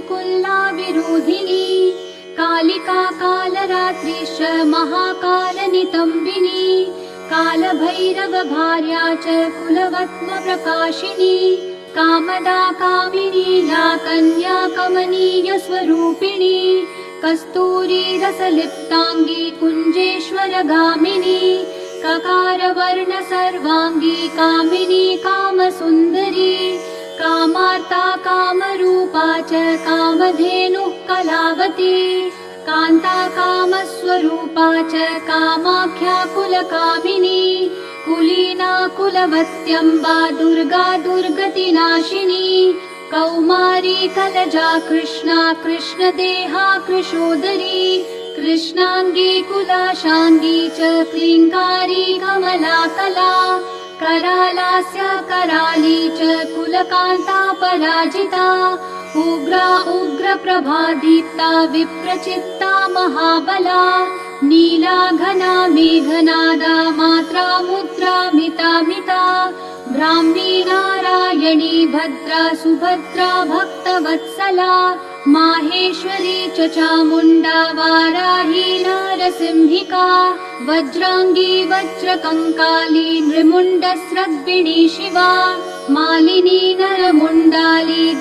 मृत्युकुल्ला विरोधिनी कालिका कालरात्रिश्च महाकालनितम्बिनी कालभैरव भार्या च कुलवत्मप्रकाशिनी कामदा कामिनी लाकन्या कमनीयस्वरूपिणी कस्तूरी रसलिप्ताङ्गी कुञ्जेश्वरगामिनी ककारवर्ण सर्वाङ्गी कामिनी कामसुन्दरी कामार्ता कामरूपा च कामधेनुः कलावती कान्ता कामस्वरूपा च कामाख्या कुलकामिनी कुलीना कुलवत्यम्बा दुर्गा दुर्गतिनाशिनी कौमारी कलजा कृष्णा कृष्णदेहा कृशोदरी कृष्णांगी कुलाशांगी च क्लींकारी कमला कला करालास्य कराली च कुलकांता पराजिता उग्रा उग्रप्रभा दीप्ता विप्रचित्ता महाबला नीला घना मेघनादा मात्रा मुद्रा मिता मिता ब्राह्मी नारायणी भद्रा सुभद्रा भक्तवत्सला माहेश्वरी च चामुण्डा वाराही नारसिंहिका वज्रांगी वज्रकङ्काली नृमुण्डस्रग्विणी शिवा मालिनी नरमुण्डाली